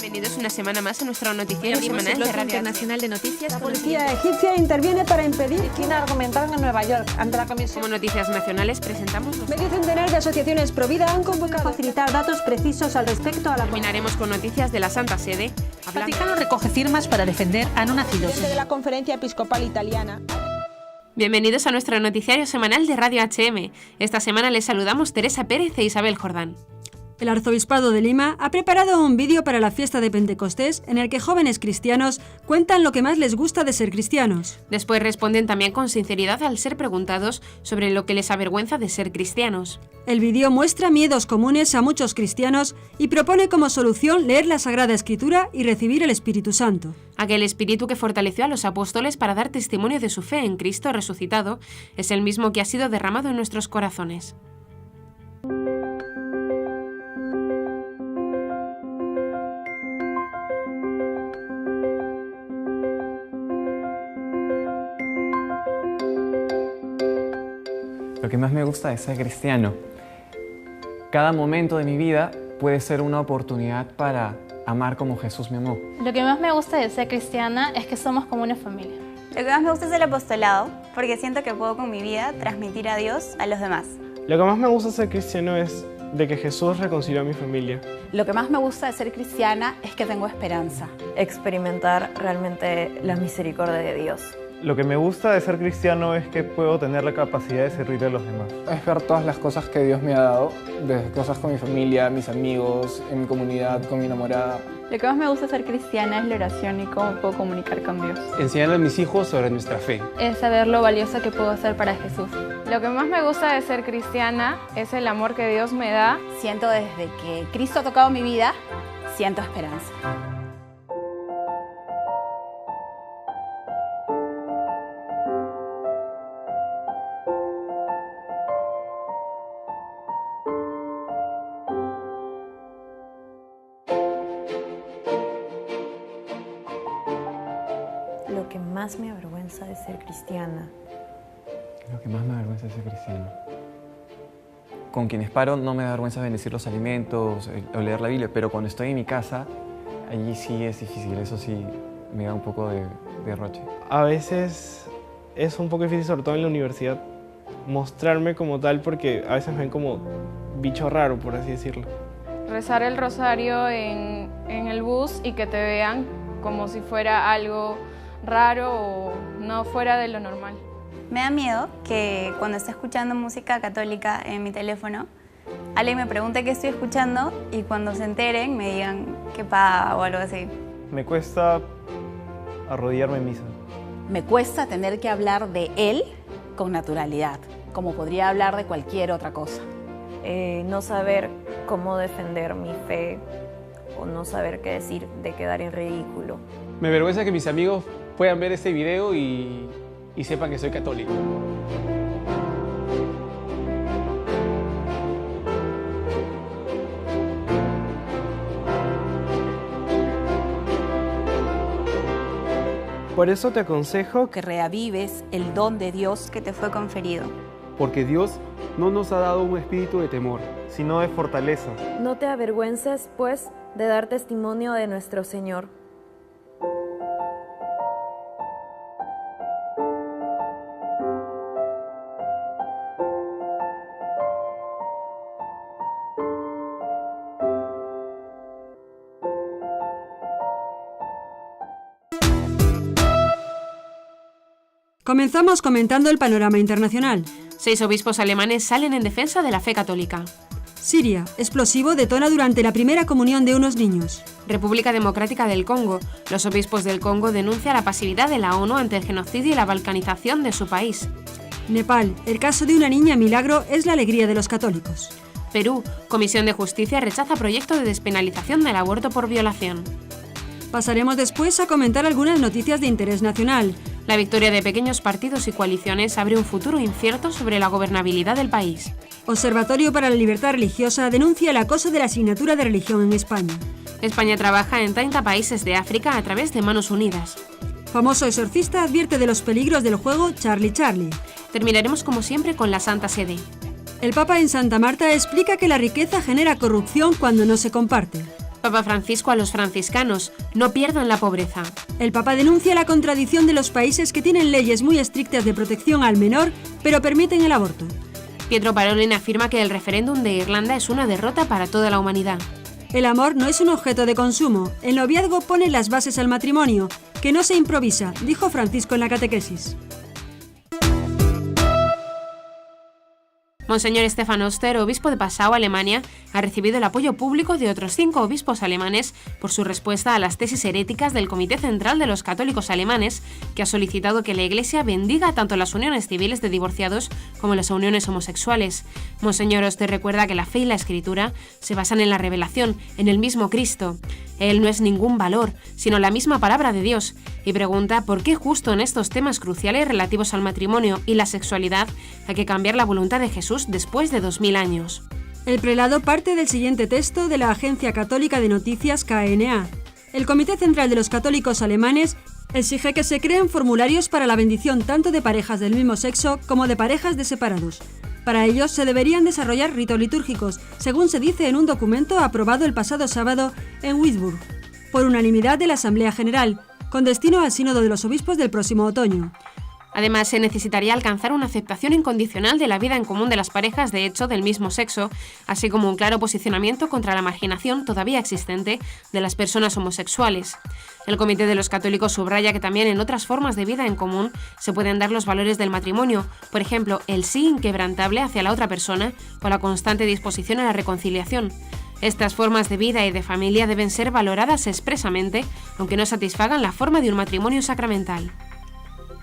Bienvenidos una semana más a nuestro noticiero semanal de Radio Internacional de Noticias. La policía egipcia interviene para impedir que argumentaran en Nueva York ante la comisión. Como noticias nacionales presentamos Medio centenar de asociaciones pro vida han convocado a facilitar datos precisos al respecto a la... Terminaremos con noticias de la Santa Sede. El Vaticano recoge firmas para defender a no nacidos. De la Conferencia Episcopal Italiana. Bienvenidos a nuestro noticiario semanal de Radio HM. Esta semana les saludamos Teresa Pérez e Isabel Jordán. El Arzobispado de Lima ha preparado un vídeo para la fiesta de Pentecostés en el que jóvenes cristianos cuentan lo que más les gusta de ser cristianos. Después responden también con sinceridad al ser preguntados sobre lo que les avergüenza de ser cristianos. El vídeo muestra miedos comunes a muchos cristianos y propone como solución leer la Sagrada Escritura y recibir el Espíritu Santo. Aquel Espíritu que fortaleció a los apóstoles para dar testimonio de su fe en Cristo resucitado es el mismo que ha sido derramado en nuestros corazones. Lo que más me gusta de ser cristiano, cada momento de mi vida puede ser una oportunidad para amar como Jesús me amó. Lo que más me gusta de ser cristiana es que somos como una familia. Lo que más me gusta es el apostolado, porque siento que puedo con mi vida transmitir a Dios a los demás. Lo que más me gusta de ser cristiano es de que Jesús reconcilió a mi familia. Lo que más me gusta de ser cristiana es que tengo esperanza. Experimentar realmente la misericordia de Dios. Lo que me gusta de ser cristiano es que puedo tener la capacidad de servir a los demás. Es ver todas las cosas que Dios me ha dado, desde cosas con mi familia, mis amigos, en mi comunidad, con mi enamorada. Lo que más me gusta de ser cristiana es la oración y cómo puedo comunicar con Dios. Enseñarle a mis hijos sobre nuestra fe. Es saber lo valioso que puedo hacer para Jesús. Lo que más me gusta de ser cristiana es el amor que Dios me da. Siento desde que Cristo ha tocado mi vida, siento esperanza. Lo que más me avergüenza de ser cristiana. Lo que más me avergüenza de ser cristiano. Con quienes paro no me da vergüenza bendecir los alimentos o leer la Biblia, pero cuando estoy en mi casa, allí sí es difícil, eso sí me da un poco de derroche. A veces es un poco difícil, sobre todo en la universidad, mostrarme como tal porque a veces me ven como bicho raro, por así decirlo. Rezar el rosario en el bus y que te vean como si fuera algo raro o no fuera de lo normal. Me da miedo que cuando esté escuchando música católica en mi teléfono, alguien me pregunte qué estoy escuchando y cuando se enteren me digan qué pava o algo así. Me cuesta arrodillarme en misa. Me cuesta tener que hablar de Él con naturalidad, como podría hablar de cualquier otra cosa. No saber cómo defender mi fe o no saber qué decir de quedar en ridículo. Me avergüenza que mis amigos puedan ver este video y sepan que soy católico. Por eso te aconsejo que reavives el don de Dios que te fue conferido. Porque Dios no nos ha dado un espíritu de temor, sino de fortaleza. No te avergüences, pues, de dar testimonio de nuestro Señor. Comenzamos comentando el panorama internacional. 6 obispos alemanes salen en defensa de la fe católica. Siria, explosivo detona durante la primera comunión de unos niños. República Democrática del Congo. Los obispos del Congo denuncian la pasividad de la ONU ante el genocidio y la balcanización de su país. Nepal, el caso de una niña milagro es la alegría de los católicos. Perú, Comisión de Justicia rechaza proyecto de despenalización del aborto por violación. Pasaremos después a comentar algunas noticias de interés nacional. La victoria de pequeños partidos y coaliciones abre un futuro incierto sobre la gobernabilidad del país. Observatorio para la Libertad Religiosa denuncia el acoso de la asignatura de religión en España. España trabaja en 30 países de África a través de Manos Unidas. Famoso exorcista advierte de los peligros del juego Charlie Charlie. Terminaremos como siempre con la Santa Sede. El Papa en Santa Marta explica que la riqueza genera corrupción cuando no se comparte. Papa Francisco a los franciscanos: no pierdan la pobreza. El Papa denuncia la contradicción de los países que tienen leyes muy estrictas de protección al menor, pero permiten el aborto. Pietro Parolin afirma que el referéndum de Irlanda es una derrota para toda la humanidad. El amor no es un objeto de consumo. El noviazgo pone las bases al matrimonio, que no se improvisa, dijo Francisco en la catequesis. Monseñor Stefan Oster, obispo de Passau, Alemania, ha recibido el apoyo público de otros 5 obispos alemanes por su respuesta a las tesis heréticas del Comité Central de los Católicos Alemanes, que ha solicitado que la Iglesia bendiga tanto las uniones civiles de divorciados como las uniones homosexuales. Monseñor Oster recuerda que la fe y la Escritura se basan en la revelación, en el mismo Cristo. Él no es ningún valor, sino la misma palabra de Dios, y pregunta por qué justo en estos temas cruciales relativos al matrimonio y la sexualidad hay que cambiar la voluntad de Jesús después de 2000 años. El prelado parte del siguiente texto de la Agencia Católica de Noticias KNA. El Comité Central de los Católicos Alemanes exige que se creen formularios para la bendición tanto de parejas del mismo sexo como de parejas de separados. Para ellos se deberían desarrollar ritos litúrgicos, según se dice en un documento aprobado el pasado sábado en Würzburg, por unanimidad de la Asamblea General, con destino al Sínodo de los Obispos del próximo otoño. Además, se necesitaría alcanzar una aceptación incondicional de la vida en común de las parejas de hecho del mismo sexo, así como un claro posicionamiento contra la marginación todavía existente de las personas homosexuales. El Comité de los Católicos subraya que también en otras formas de vida en común se pueden dar los valores del matrimonio, por ejemplo, el sí inquebrantable hacia la otra persona o la constante disposición a la reconciliación. Estas formas de vida y de familia deben ser valoradas expresamente, aunque no satisfagan la forma de un matrimonio sacramental.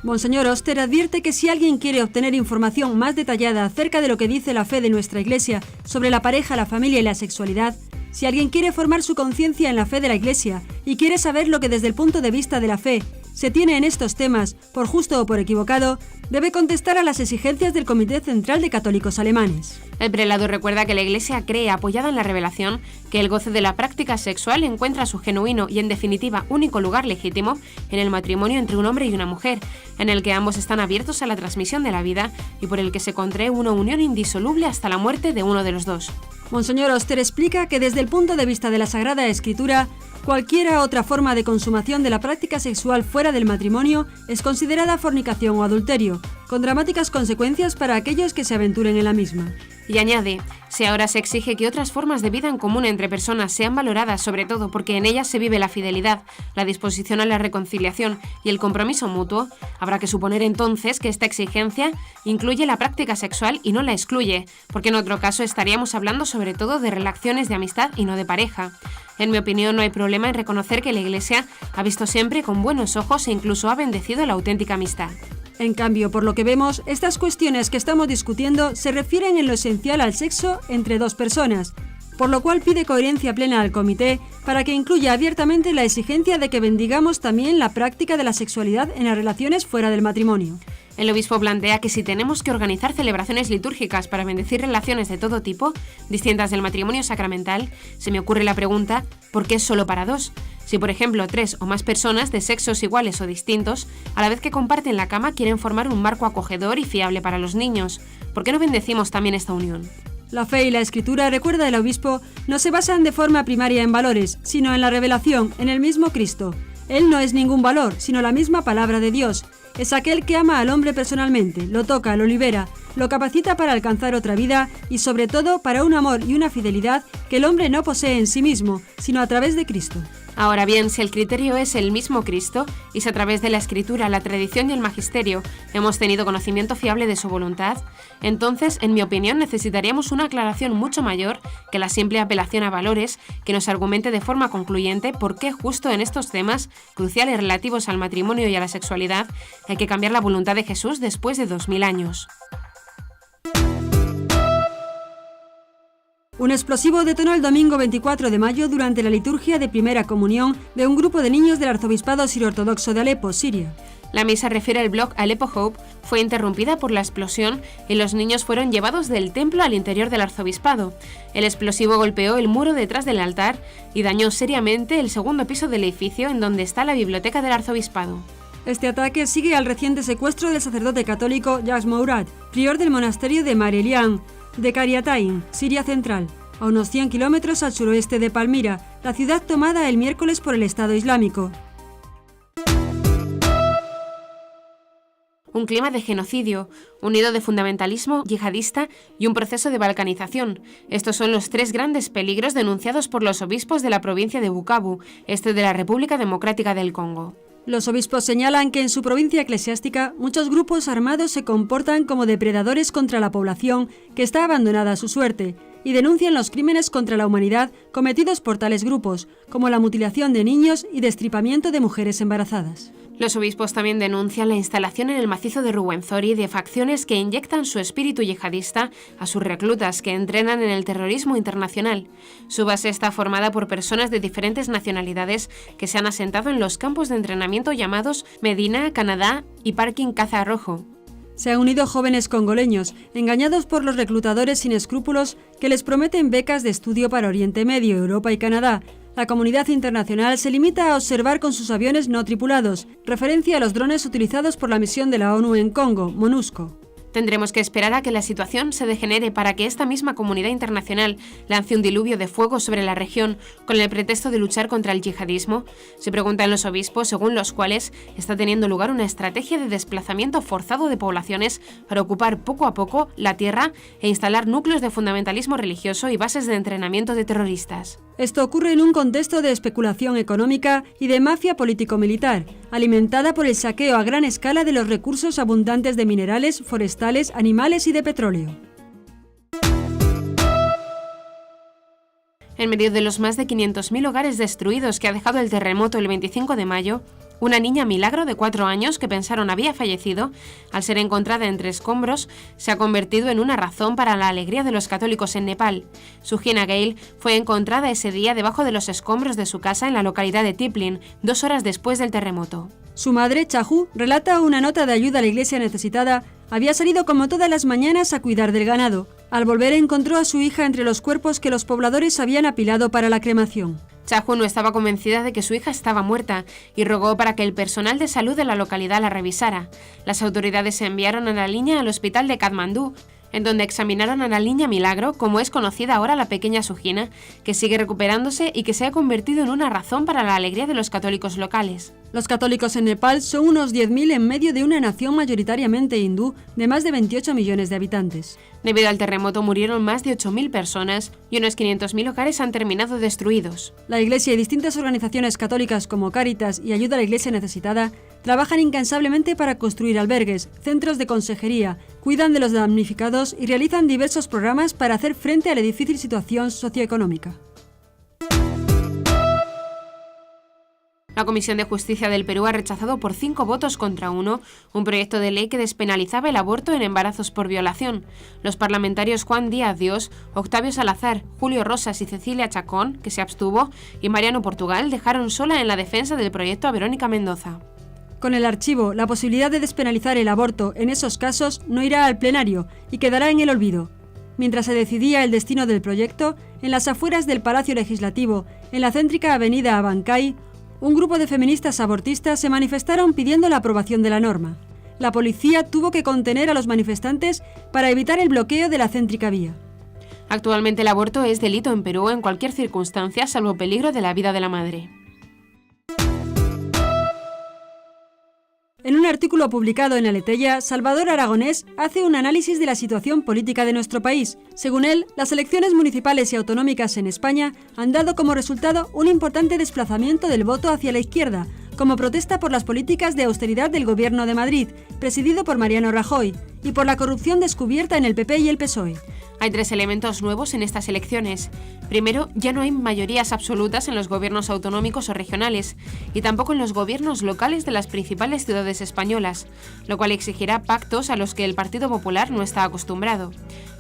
Monseñor Oster advierte que si alguien quiere obtener información más detallada acerca de lo que dice la fe de nuestra Iglesia sobre la pareja, la familia y la sexualidad, si alguien quiere formar su conciencia en la fe de la Iglesia y quiere saber lo que desde el punto de vista de la fe se tiene en estos temas, por justo o por equivocado, debe contestar a las exigencias del Comité Central de Católicos Alemanes. El prelado recuerda que la Iglesia cree, apoyada en la revelación, que el goce de la práctica sexual encuentra su genuino y, en definitiva, único lugar legítimo en el matrimonio entre un hombre y una mujer, en el que ambos están abiertos a la transmisión de la vida y por el que se contrae una unión indisoluble hasta la muerte de uno de los dos. Monseñor Oster explica que desde el punto de vista de la Sagrada Escritura, cualquiera otra forma de consumación de la práctica sexual fuera del matrimonio es considerada fornicación o adulterio, con dramáticas consecuencias para aquellos que se aventuren en la misma. Y añade, si ahora se exige que otras formas de vida en común entre personas sean valoradas sobre todo porque en ellas se vive la fidelidad, la disposición a la reconciliación y el compromiso mutuo, habrá que suponer entonces que esta exigencia incluye la práctica sexual y no la excluye, porque en otro caso estaríamos hablando sobre todo de relaciones de amistad y no de pareja. En mi opinión, no hay problema en reconocer que la Iglesia ha visto siempre con buenos ojos e incluso ha bendecido la auténtica amistad. En cambio, por lo que vemos, estas cuestiones que estamos discutiendo se refieren en lo esencial al sexo entre dos personas, por lo cual pide coherencia plena al comité para que incluya abiertamente la exigencia de que bendigamos también la práctica de la sexualidad en las relaciones fuera del matrimonio. El obispo plantea que si tenemos que organizar celebraciones litúrgicas para bendecir relaciones de todo tipo, distintas del matrimonio sacramental, se me ocurre la pregunta, ¿por qué es solo para dos? Si, por ejemplo, 3 o más personas de sexos iguales o distintos, a la vez que comparten la cama, quieren formar un marco acogedor y fiable para los niños, ¿por qué no bendecimos también esta unión? La fe y la Escritura, recuerda el obispo, no se basan de forma primaria en valores, sino en la revelación, en el mismo Cristo. Él no es ningún valor, sino la misma palabra de Dios. Es aquel que ama al hombre personalmente, lo toca, lo libera, lo capacita para alcanzar otra vida y sobre todo para un amor y una fidelidad que el hombre no posee en sí mismo, sino a través de Cristo. Ahora bien, si el criterio es el mismo Cristo, y si a través de la Escritura, la tradición y el magisterio hemos tenido conocimiento fiable de su voluntad, entonces, en mi opinión, necesitaríamos una aclaración mucho mayor que la simple apelación a valores que nos argumente de forma concluyente por qué justo en estos temas cruciales relativos al matrimonio y a la sexualidad hay que cambiar la voluntad de Jesús después de 2000 años. Un explosivo detonó el domingo 24 de mayo durante la liturgia de primera comunión de un grupo de niños del arzobispado sirio-ortodoxo de Alepo, Siria. La misa, refiere el blog Aleppo Hope, fue interrumpida por la explosión y los niños fueron llevados del templo al interior del arzobispado. El explosivo golpeó el muro detrás del altar y dañó seriamente el segundo piso del edificio en donde está la biblioteca del arzobispado. Este ataque sigue al reciente secuestro del sacerdote católico Jacques Mourad, prior del monasterio de Mar Elian, de Cariatayn, Siria Central, a unos 100 kilómetros al suroeste de Palmira, la ciudad tomada el miércoles por el Estado Islámico. Un clima de genocidio, unido de fundamentalismo yihadista y un proceso de balcanización. Estos son los 3 grandes peligros denunciados por los obispos de la provincia de Bukavu, este de la República Democrática del Congo. Los obispos señalan que en su provincia eclesiástica muchos grupos armados se comportan como depredadores contra la población que está abandonada a su suerte y denuncian los crímenes contra la humanidad cometidos por tales grupos, como la mutilación de niños y destripamiento de mujeres embarazadas. Los obispos también denuncian la instalación en el macizo de Rwenzori de facciones que inyectan su espíritu yihadista a sus reclutas que entrenan en el terrorismo internacional. Su base está formada por personas de diferentes nacionalidades que se han asentado en los campos de entrenamiento llamados Medina, Canadá y Parking Caza Rojo. Se han unido jóvenes congoleños, engañados por los reclutadores sin escrúpulos que les prometen becas de estudio para Oriente Medio, Europa y Canadá. La comunidad internacional se limita a observar con sus aviones no tripulados, referencia a los drones utilizados por la misión de la ONU en Congo, MONUSCO. Tendremos que esperar a que la situación se degenere para que esta misma comunidad internacional lance un diluvio de fuego sobre la región con el pretexto de luchar contra el yihadismo, se preguntan los obispos, según los cuales está teniendo lugar una estrategia de desplazamiento forzado de poblaciones para ocupar poco a poco la tierra e instalar núcleos de fundamentalismo religioso y bases de entrenamiento de terroristas. Esto ocurre en un contexto de especulación económica y de mafia político-militar, alimentada por el saqueo a gran escala de los recursos abundantes de minerales, forestales, animales y de petróleo. En medio de los más de 500.000 hogares destruidos que ha dejado el terremoto el 25 de mayo, una niña milagro de 4 años que pensaron había fallecido, al ser encontrada entre escombros, se ha convertido en una razón para la alegría de los católicos en Nepal. Sukhina Gale fue encontrada ese día debajo de los escombros de su casa en la localidad de Tiplin, 2 horas después del terremoto. Su madre, Chahu, relata una nota de ayuda a la iglesia necesitada. Había salido como todas las mañanas a cuidar del ganado. Al volver encontró a su hija entre los cuerpos que los pobladores habían apilado para la cremación. Chahu no estaba convencida de que su hija estaba muerta y rogó para que el personal de salud de la localidad la revisara. Las autoridades enviaron a la niña al hospital de Katmandú, en donde examinaron a la niña milagro, como es conocida ahora la pequeña Sukhina, que sigue recuperándose y que se ha convertido en una razón para la alegría de los católicos locales. Los católicos en Nepal son unos 10.000 en medio de una nación mayoritariamente hindú de más de 28 millones de habitantes. Debido al terremoto murieron más de 8.000 personas y unos 500.000 hogares han terminado destruidos. La Iglesia y distintas organizaciones católicas como Cáritas y Ayuda a la Iglesia Necesitada trabajan incansablemente para construir albergues, centros de consejería, cuidan de los damnificados y realizan diversos programas para hacer frente a la difícil situación socioeconómica. La Comisión de Justicia del Perú ha rechazado por 5 votos contra 1 un proyecto de ley que despenalizaba el aborto en embarazos por violación. Los parlamentarios Juan Díaz Dios, Octavio Salazar, Julio Rosas y Cecilia Chacón, que se abstuvo, y Mariano Portugal dejaron sola en la defensa del proyecto a Verónica Mendoza. Con el archivo, la posibilidad de despenalizar el aborto en esos casos no irá al plenario y quedará en el olvido. Mientras se decidía el destino del proyecto, en las afueras del Palacio Legislativo, en la céntrica avenida Abancay, un grupo de feministas abortistas se manifestaron pidiendo la aprobación de la norma. La policía tuvo que contener a los manifestantes para evitar el bloqueo de la céntrica vía. Actualmente el aborto es delito en Perú en cualquier circunstancia, salvo peligro de la vida de la madre. En un artículo publicado en Aleteia, Salvador Aragonés hace un análisis de la situación política de nuestro país. Según él, las elecciones municipales y autonómicas en España han dado como resultado un importante desplazamiento del voto hacia la izquierda, como protesta por las políticas de austeridad del Gobierno de Madrid, presidido por Mariano Rajoy, y por la corrupción descubierta en el PP y el PSOE. Hay 3 elementos nuevos en estas elecciones. Primero, ya no hay mayorías absolutas en los gobiernos autonómicos o regionales, y tampoco en los gobiernos locales de las principales ciudades españolas, lo cual exigirá pactos a los que el Partido Popular no está acostumbrado.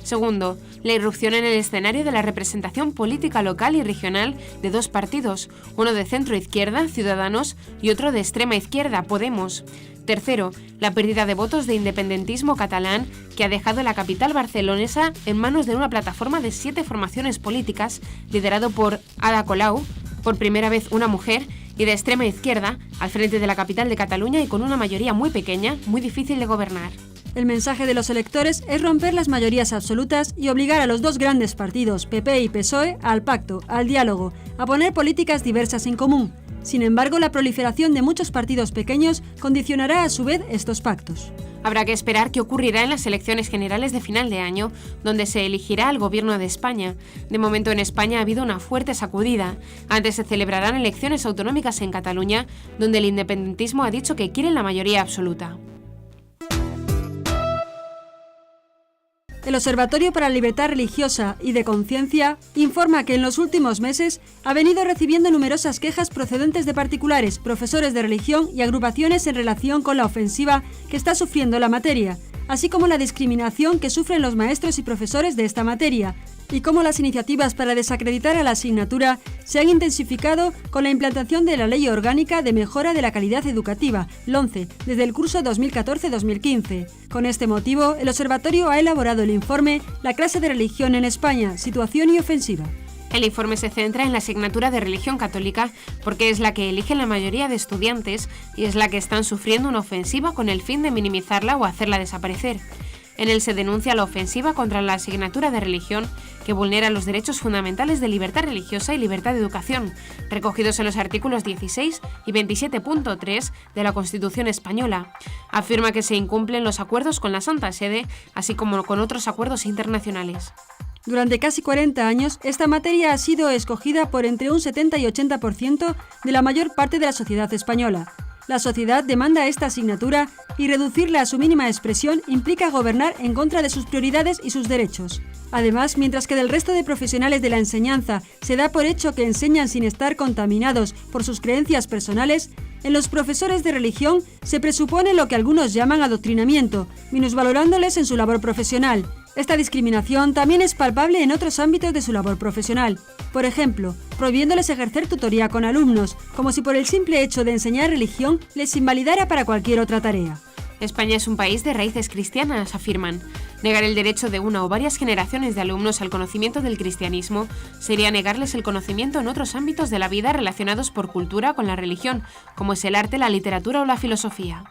Segundo, la irrupción en el escenario de la representación política local y regional de 2 partidos, uno de centro-izquierda, Ciudadanos, y otro de extrema izquierda, Podemos. Tercero, la pérdida de votos de independentismo catalán que ha dejado la capital barcelonesa en manos de una plataforma de 7 formaciones políticas liderado por Ada Colau, por primera vez una mujer, y de extrema izquierda, al frente de la capital de Cataluña y con una mayoría muy pequeña, muy difícil de gobernar. El mensaje de los electores es romper las mayorías absolutas y obligar a los dos grandes partidos, PP y PSOE, al pacto, al diálogo, a poner políticas diversas en común. Sin embargo, la proliferación de muchos partidos pequeños condicionará a su vez estos pactos. Habrá que esperar qué ocurrirá en las elecciones generales de final de año, donde se elegirá al gobierno de España. De momento en España ha habido una fuerte sacudida. Antes se celebrarán elecciones autonómicas en Cataluña, donde el independentismo ha dicho que quiere la mayoría absoluta. El Observatorio para la Libertad Religiosa y de Conciencia informa que en los últimos meses ha venido recibiendo numerosas quejas procedentes de particulares, profesores de religión y agrupaciones en relación con la ofensiva que está sufriendo la materia, así como la discriminación que sufren los maestros y profesores de esta materia, y cómo las iniciativas para desacreditar a la asignatura se han intensificado con la implantación de la Ley Orgánica de Mejora de la Calidad Educativa, LOMCE, desde el curso 2014-2015. Con este motivo, el Observatorio ha elaborado el informe La clase de religión en España, situación y ofensiva. El informe se centra en la asignatura de religión católica porque es la que eligen la mayoría de estudiantes y es la que están sufriendo una ofensiva con el fin de minimizarla o hacerla desaparecer. En él se denuncia la ofensiva contra la asignatura de religión que vulnera los derechos fundamentales de libertad religiosa y libertad de educación, recogidos en los artículos 16 y 27.3 de la Constitución española. Afirma que se incumplen los acuerdos con la Santa Sede, así como con otros acuerdos internacionales. Durante casi 40 años, esta materia ha sido escogida por entre un 70 y 80% de la mayor parte de la sociedad española. La sociedad demanda esta asignatura y reducirla a su mínima expresión implica gobernar en contra de sus prioridades y sus derechos. Además, mientras que del resto de profesionales de la enseñanza se da por hecho que enseñan sin estar contaminados por sus creencias personales, en los profesores de religión se presupone lo que algunos llaman adoctrinamiento, minusvalorándoles en su labor profesional. Esta discriminación también es palpable en otros ámbitos de su labor profesional. Por ejemplo, prohibiéndoles ejercer tutoría con alumnos, como si por el simple hecho de enseñar religión les invalidara para cualquier otra tarea. España es un país de raíces cristianas, afirman. Negar el derecho de una o varias generaciones de alumnos al conocimiento del cristianismo sería negarles el conocimiento en otros ámbitos de la vida relacionados por cultura con la religión, como es el arte, la literatura o la filosofía.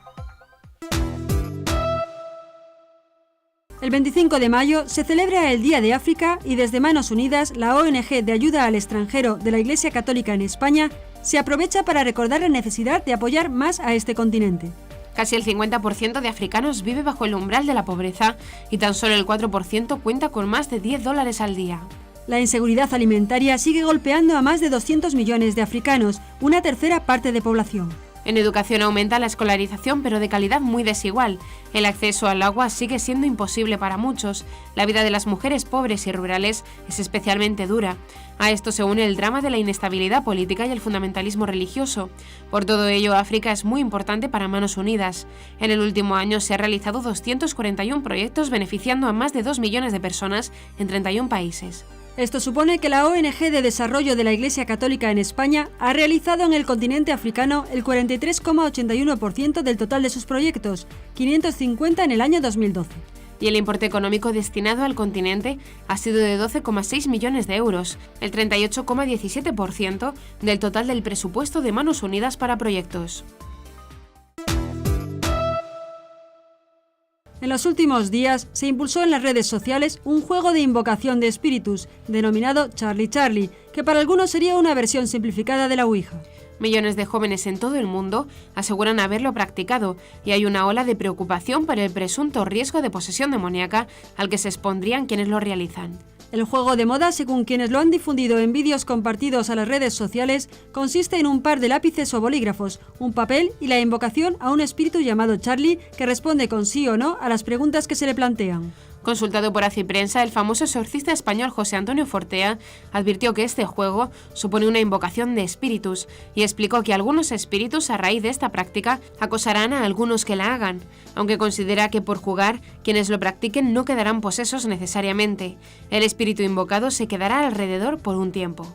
El 25 de mayo se celebra el Día de África y desde Manos Unidas, la ONG de ayuda al extranjero de la Iglesia Católica en España, se aprovecha para recordar la necesidad de apoyar más a este continente. Casi el 50% de africanos vive bajo el umbral de la pobreza y tan solo el 4% cuenta con más de $10 al día. La inseguridad alimentaria sigue golpeando a más de 200 millones de africanos, una tercera parte de población. En educación aumenta la escolarización, pero de calidad muy desigual. El acceso al agua sigue siendo imposible para muchos. La vida de las mujeres pobres y rurales es especialmente dura. A esto se une el drama de la inestabilidad política y el fundamentalismo religioso. Por todo ello, África es muy importante para Manos Unidas. En el último año se han realizado 241 proyectos beneficiando a más de 2 millones de personas en 31 países. Esto supone que la ONG de Desarrollo de la Iglesia Católica en España ha realizado en el continente africano el 43,81% del total de sus proyectos, 550 en el año 2012. Y el importe económico destinado al continente ha sido de 12,6 millones de euros, el 38,17% del total del presupuesto de Manos Unidas para proyectos. En los últimos días se impulsó en las redes sociales un juego de invocación de espíritus, denominado Charlie Charlie, que para algunos sería una versión simplificada de la Ouija. Millones de jóvenes en todo el mundo aseguran haberlo practicado y hay una ola de preocupación por el presunto riesgo de posesión demoníaca al que se expondrían quienes lo realizan. El juego de moda, según quienes lo han difundido en vídeos compartidos a las redes sociales, consiste en un par de lápices o bolígrafos, un papel y la invocación a un espíritu llamado Charlie que responde con sí o no a las preguntas que se le plantean. Consultado por Aciprensa, el famoso exorcista español José Antonio Fortea advirtió que este juego supone una invocación de espíritus y explicó que algunos espíritus a raíz de esta práctica acosarán a algunos que la hagan, aunque considera que por jugar quienes lo practiquen no quedarán posesos necesariamente. El espíritu invocado se quedará alrededor por un tiempo.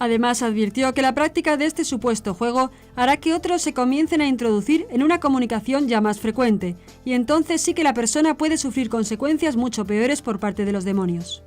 Además, advirtió que la práctica de este supuesto juego hará que otros se comiencen a introducir en una comunicación ya más frecuente, y entonces sí que la persona puede sufrir consecuencias mucho peores por parte de los demonios.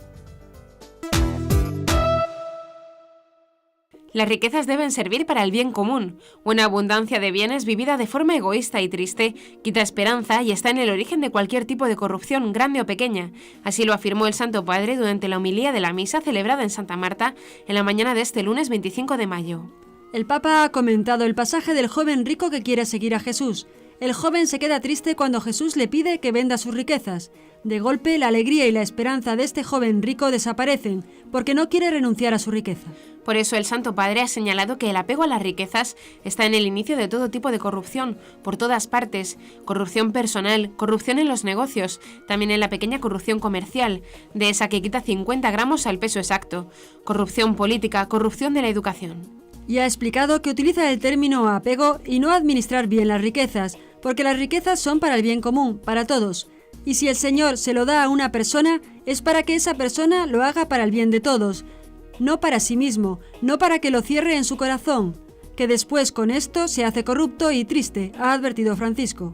Las riquezas deben servir para el bien común. Una abundancia de bienes vivida de forma egoísta y triste quita esperanza y está en el origen de cualquier tipo de corrupción, grande o pequeña. Así lo afirmó el Santo Padre durante la homilía de la misa celebrada en Santa Marta en la mañana de este lunes 25 de mayo. El Papa ha comentado el pasaje del joven rico que quiere seguir a Jesús. El joven se queda triste cuando Jesús le pide que venda sus riquezas. De golpe, la alegría y la esperanza de este joven rico desaparecen, porque no quiere renunciar a su riqueza. Por eso el Santo Padre ha señalado que el apego a las riquezas está en el inicio de todo tipo de corrupción, por todas partes. Corrupción personal, corrupción en los negocios, también en la pequeña corrupción comercial, de esa que quita 50 gramos al peso exacto. Corrupción política, corrupción de la educación. Y ha explicado que utiliza el término apego y no administrar bien las riquezas, porque las riquezas son para el bien común, para todos. Y si el Señor se lo da a una persona, es para que esa persona lo haga para el bien de todos, no para sí mismo, no para que lo cierre en su corazón, que después con esto se hace corrupto y triste, ha advertido Francisco.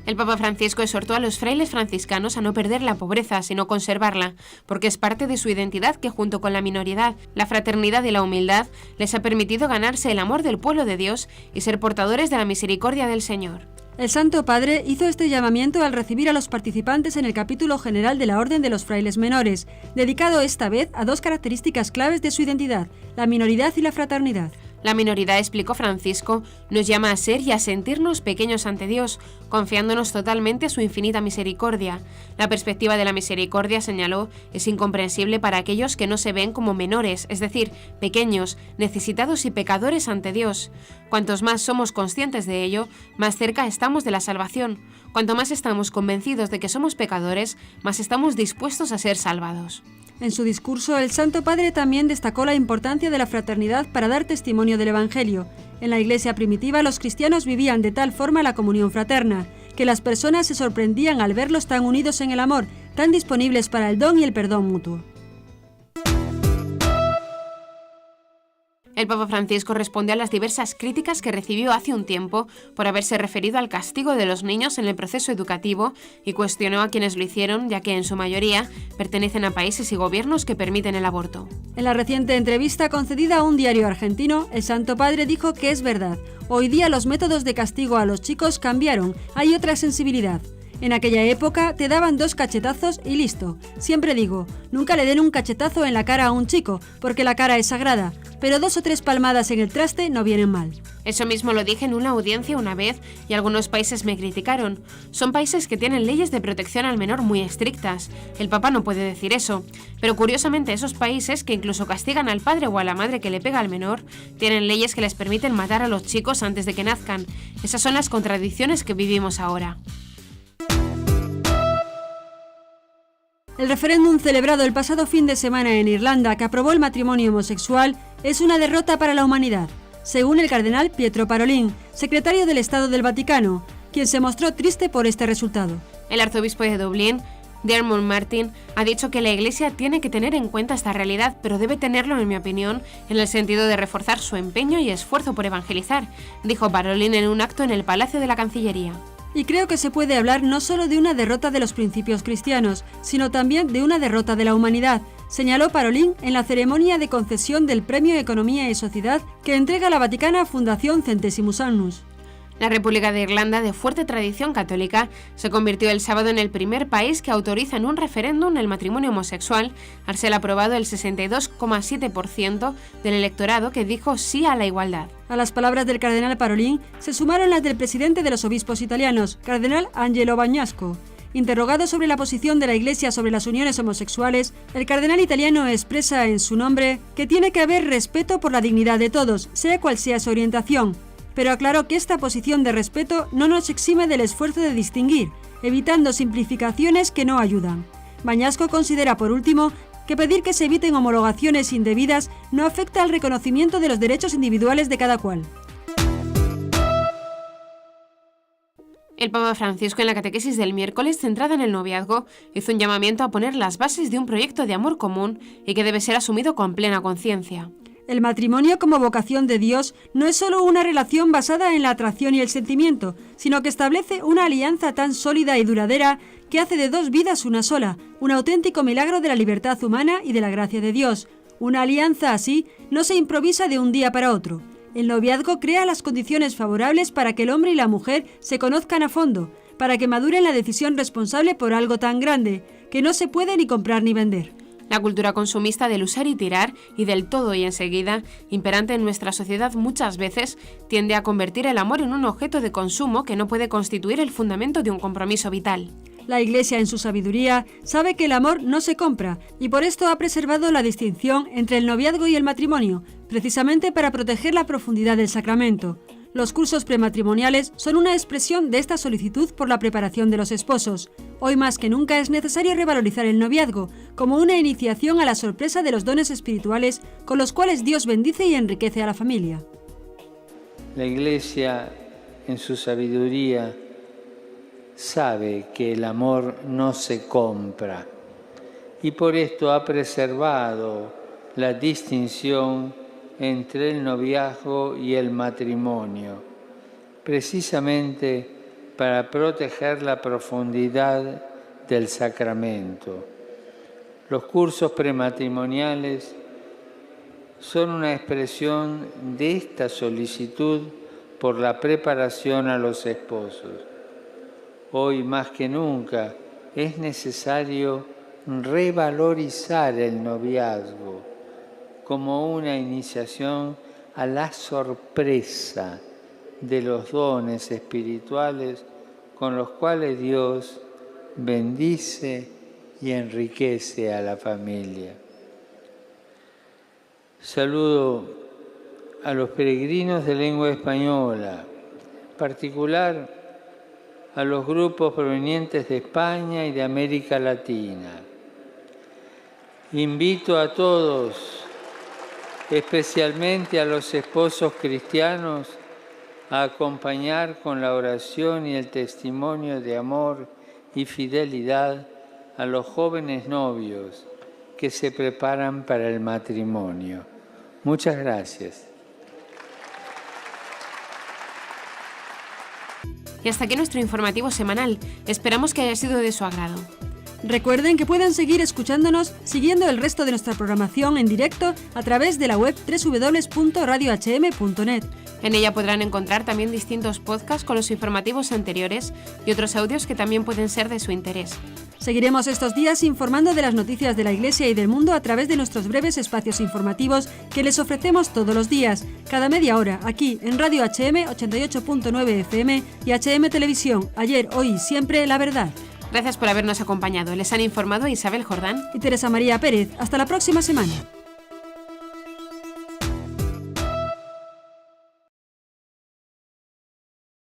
El Papa Francisco exhortó a los frailes franciscanos a no perder la pobreza, sino conservarla, porque es parte de su identidad que junto con la minoridad, la fraternidad y la humildad les ha permitido ganarse el amor del pueblo de Dios y ser portadores de la misericordia del Señor. El Santo Padre hizo este llamamiento al recibir a los participantes en el capítulo general de la Orden de los Frailes Menores, dedicado esta vez a dos características claves de su identidad, la minoridad y la fraternidad. La minoridad, explicó Francisco, nos llama a ser y a sentirnos pequeños ante Dios, confiándonos totalmente a su infinita misericordia. La perspectiva de la misericordia, señaló, es incomprensible para aquellos que no se ven como menores, es decir, pequeños, necesitados y pecadores ante Dios. Cuantos más somos conscientes de ello, más cerca estamos de la salvación. Cuanto más estamos convencidos de que somos pecadores, más estamos dispuestos a ser salvados. En su discurso, el Santo Padre también destacó la importancia de la fraternidad para dar testimonio del Evangelio. En la Iglesia primitiva, los cristianos vivían de tal forma la comunión fraterna, que las personas se sorprendían al verlos tan unidos en el amor, tan disponibles para el don y el perdón mutuo. El Papa Francisco respondió a las diversas críticas que recibió hace un tiempo por haberse referido al castigo de los niños en el proceso educativo y cuestionó a quienes lo hicieron, ya que en su mayoría pertenecen a países y gobiernos que permiten el aborto. En la reciente entrevista concedida a un diario argentino, el Santo Padre dijo que es verdad. Hoy día los métodos de castigo a los chicos cambiaron, hay otra sensibilidad. En aquella época te daban 2 cachetazos y listo. Siempre digo, nunca le den un cachetazo en la cara a un chico, porque la cara es sagrada, pero 2 o 3 palmadas en el traste no vienen mal. Eso mismo lo dije en una audiencia una vez y algunos países me criticaron. Son países que tienen leyes de protección al menor muy estrictas. El Papa no puede decir eso. Pero curiosamente esos países que incluso castigan al padre o a la madre que le pega al menor, tienen leyes que les permiten matar a los chicos antes de que nazcan. Esas son las contradicciones que vivimos ahora. El referéndum celebrado el pasado fin de semana en Irlanda, que aprobó el matrimonio homosexual, es una derrota para la humanidad, según el cardenal Pietro Parolin, secretario del Estado del Vaticano, quien se mostró triste por este resultado. El arzobispo de Dublín, Diarmuid Martin, ha dicho que la Iglesia tiene que tener en cuenta esta realidad, pero debe tenerlo, en mi opinión, en el sentido de reforzar su empeño y esfuerzo por evangelizar, dijo Parolin en un acto en el Palacio de la Cancillería. Y creo que se puede hablar no solo de una derrota de los principios cristianos, sino también de una derrota de la humanidad, señaló Parolin en la ceremonia de concesión del Premio Economía y Sociedad que entrega la Vaticana Fundación Centesimus Annus. La República de Irlanda, de fuerte tradición católica, se convirtió el sábado en el primer país que autoriza en un referéndum el matrimonio homosexual, al ser aprobado el 62,7% del electorado que dijo sí a la igualdad. A las palabras del cardenal Parolin se sumaron las del presidente de los obispos italianos, cardenal Angelo Bagnasco. Interrogado sobre la posición de la Iglesia sobre las uniones homosexuales, el cardenal italiano expresa en su nombre que tiene que haber respeto por la dignidad de todos, sea cual sea su orientación, pero aclaró que esta posición de respeto no nos exime del esfuerzo de distinguir, evitando simplificaciones que no ayudan. Bagnasco considera, por último, que pedir que se eviten homologaciones indebidas no afecta al reconocimiento de los derechos individuales de cada cual. El Papa Francisco, en la catequesis del miércoles, centrada en el noviazgo, hizo un llamamiento a poner las bases de un proyecto de amor común y que debe ser asumido con plena conciencia. El matrimonio como vocación de Dios no es solo una relación basada en la atracción y el sentimiento, sino que establece una alianza tan sólida y duradera que hace de dos vidas una sola, un auténtico milagro de la libertad humana y de la gracia de Dios. Una alianza así no se improvisa de un día para otro. El noviazgo crea las condiciones favorables para que el hombre y la mujer se conozcan a fondo, para que maduren la decisión responsable por algo tan grande, que no se puede ni comprar ni vender. La cultura consumista del usar y tirar y del todo y enseguida, imperante en nuestra sociedad muchas veces, tiende a convertir el amor en un objeto de consumo que no puede constituir el fundamento de un compromiso vital. La Iglesia, en su sabiduría, sabe que el amor no se compra y por esto ha preservado la distinción entre el noviazgo y el matrimonio, precisamente para proteger la profundidad del sacramento. Los cursos prematrimoniales son una expresión de esta solicitud por la preparación de los esposos. Hoy más que nunca es necesario revalorizar el noviazgo como una iniciación a la sorpresa de los dones espirituales con los cuales Dios bendice y enriquece a la familia. La Iglesia, en su sabiduría, sabe que el amor no se compra y por esto ha preservado la distinción entre el noviazgo y el matrimonio, precisamente para proteger la profundidad del sacramento. Los cursos prematrimoniales son una expresión de esta solicitud por la preparación a los esposos. Hoy más que nunca es necesario revalorizar el noviazgo como una iniciación a la sorpresa de los dones espirituales con los cuales Dios bendice y enriquece a la familia. Saludo a los peregrinos de lengua española, en particular a los grupos provenientes de España y de América Latina. Invito a todos, especialmente a los esposos cristianos, a acompañar con la oración y el testimonio de amor y fidelidad a los jóvenes novios que se preparan para el matrimonio. Muchas gracias. Y hasta aquí nuestro informativo semanal. Esperamos que haya sido de su agrado. Recuerden que pueden seguir escuchándonos siguiendo el resto de nuestra programación en directo a través de la web www.radiohm.net. En ella podrán encontrar también distintos podcasts con los informativos anteriores y otros audios que también pueden ser de su interés. Seguiremos estos días informando de las noticias de la Iglesia y del mundo a través de nuestros breves espacios informativos que les ofrecemos todos los días, cada media hora, aquí en Radio HM 88.9 FM y HM Televisión. Ayer, hoy y siempre, la verdad. Gracias por habernos acompañado. Les han informado Isabel Jordán y Teresa María Pérez. Hasta la próxima semana.